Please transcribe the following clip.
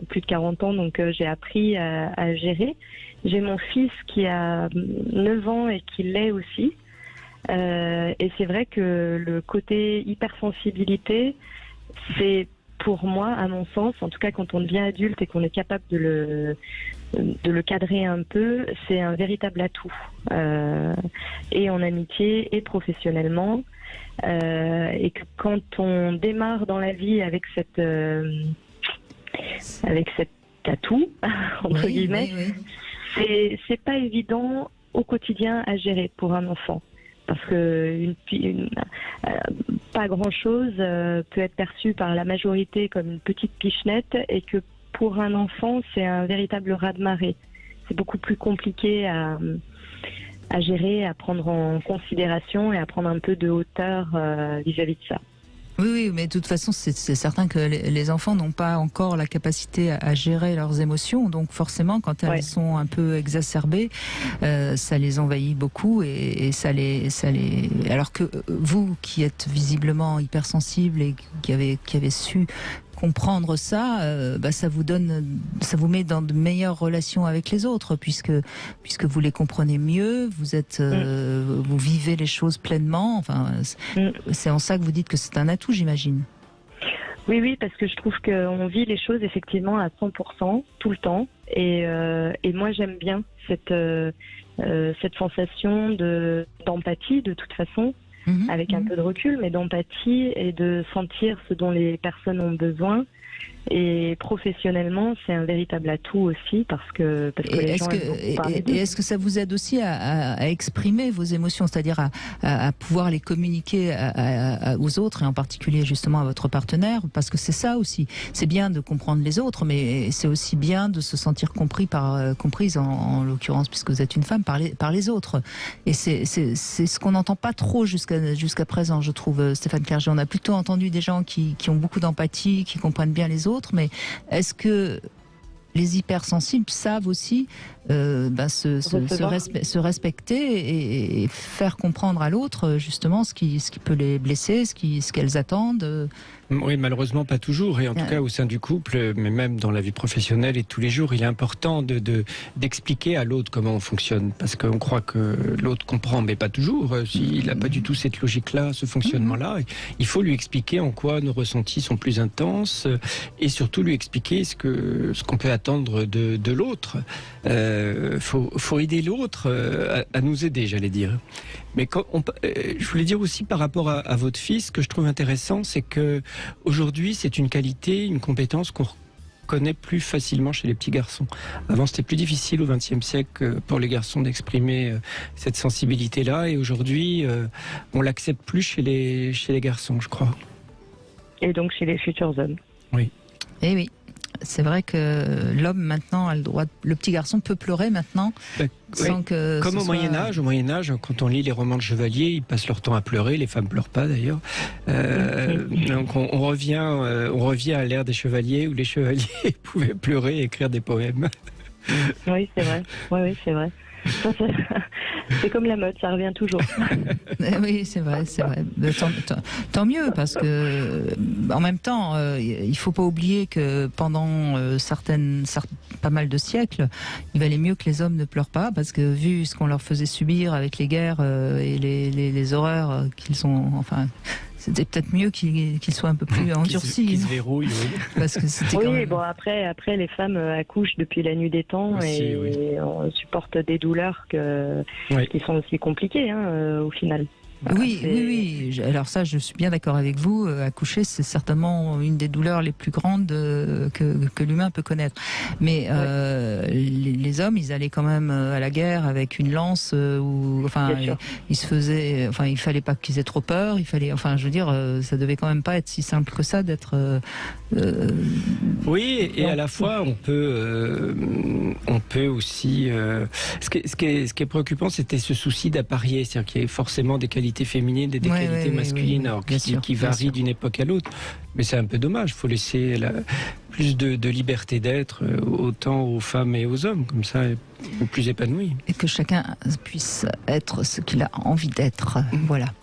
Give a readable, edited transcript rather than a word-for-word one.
plus de 40 ans, donc j'ai appris à gérer. J'ai mon fils qui a 9 ans et qui l'est aussi. Et c'est vrai que le côté hypersensibilité, c'est pour moi, à mon sens, en tout cas quand on devient adulte et qu'on est capable de le cadrer un peu, c'est un véritable atout. Et en amitié et professionnellement. Et que quand on démarre dans la vie avec cet atout, entre guillemets, c'est pas évident au quotidien à gérer pour un enfant. Parce que pas grand-chose peut être perçu par la majorité comme une petite pichenette et que pour un enfant, c'est un véritable raz-de-marée. C'est beaucoup plus compliqué à gérer, à prendre en considération et à prendre un peu de hauteur vis-à-vis de ça. Oui, mais de toute façon, c'est certain que les enfants n'ont pas encore la capacité à gérer leurs émotions. Donc forcément, quand elles sont un peu exacerbées, ça les envahit beaucoup et ça les... Alors que vous, qui êtes visiblement hypersensible et qui avez su comprendre ça, ça vous met dans de meilleures relations avec les autres, puisque vous les comprenez mieux, vous vivez les choses pleinement. Enfin, c'est en ça que vous dites que c'est un atout, j'imagine. Oui, parce que je trouve qu'on vit les choses effectivement à 100% tout le temps, et moi j'aime bien cette sensation d'empathie de toute façon. Avec un peu de recul, mais d'empathie et de sentir ce dont les personnes ont besoin. Et professionnellement, c'est un véritable atout aussi parce que les gens et est-ce que ça vous aide aussi à exprimer vos émotions, c'est-à-dire à pouvoir les communiquer aux autres et en particulier justement à votre partenaire, parce que c'est ça aussi. C'est bien de comprendre les autres, mais c'est aussi bien de se sentir comprise en l'occurrence, puisque vous êtes une femme, par les autres. Et c'est ce qu'on n'entend pas trop jusqu'à présent, je trouve, Stéphane Clerget. On a plutôt entendu des gens qui ont beaucoup d'empathie, qui comprennent bien les autres, mais est-ce que les hypersensibles savent aussi se respecter et faire comprendre à l'autre justement ce qui peut les blesser, ce qu'elles attendent? Oui, malheureusement pas toujours, et en tout cas au sein du couple, mais même dans la vie professionnelle et tous les jours, il est important d'expliquer à l'autre comment on fonctionne, parce qu'on croit que l'autre comprend, mais pas toujours. S'il n'a pas du tout cette logique-là, ce fonctionnement-là, il faut lui expliquer en quoi nos ressentis sont plus intenses, et surtout lui expliquer ce qu'on peut attendre de l'autre. Faut aider l'autre à nous aider, j'allais dire. Mais je voulais dire aussi par rapport à votre fils, ce que je trouve intéressant, c'est que aujourd'hui, c'est une qualité, une compétence qu'on connaît plus facilement chez les petits garçons. Avant, c'était plus difficile au XXe siècle pour les garçons d'exprimer cette sensibilité-là, et aujourd'hui, on l'accepte plus chez les garçons, je crois. Et donc chez les futurs hommes. Oui. Eh oui. C'est vrai que l'homme maintenant a le droit. Le petit garçon peut pleurer maintenant, sans que. Comme au Moyen Âge. Au Moyen Âge, quand on lit les romans de chevaliers, ils passent leur temps à pleurer. Les femmes pleurent pas d'ailleurs. Donc on revient à l'ère des chevaliers où les chevaliers pouvaient pleurer et écrire des poèmes. Oui, c'est vrai. Oui, c'est vrai. C'est comme la mode, ça revient toujours. Oui, c'est vrai. Tant mieux, parce que en même temps, il faut pas oublier que pendant pas mal de siècles, il valait mieux que les hommes ne pleurent pas, parce que vu ce qu'on leur faisait subir avec les guerres et les horreurs qu'ils ont, enfin. C'était peut-être mieux qu'ils soient un peu plus endurcis. Qu'ils se verrouillent, oui. Parce que c'était bon, après, les femmes accouchent depuis la nuit des temps aussi, et on supporte des douleurs qui sont aussi compliquées au final. Voilà, oui. Alors ça, je suis bien d'accord avec vous. Accoucher, c'est certainement une des douleurs les plus grandes que l'humain peut connaître. Mais les hommes, ils allaient quand même à la guerre avec une lance, ils se faisaient. Enfin, il fallait pas qu'ils aient trop peur. Je veux dire, ça devait quand même pas être si simple que ça d'être. Oui, et à la fois, on peut aussi. Ce qui est préoccupant, c'était ce souci d'apparier, c'est-à-dire qu'il y a forcément des qualités féminines et des qualités masculines, alors qui varient d'une époque à l'autre. Mais c'est un peu dommage. Il faut laisser plus de liberté d'être autant aux femmes et aux hommes, comme ça, plus épanouis. Et que chacun puisse être ce qu'il a envie d'être. Voilà.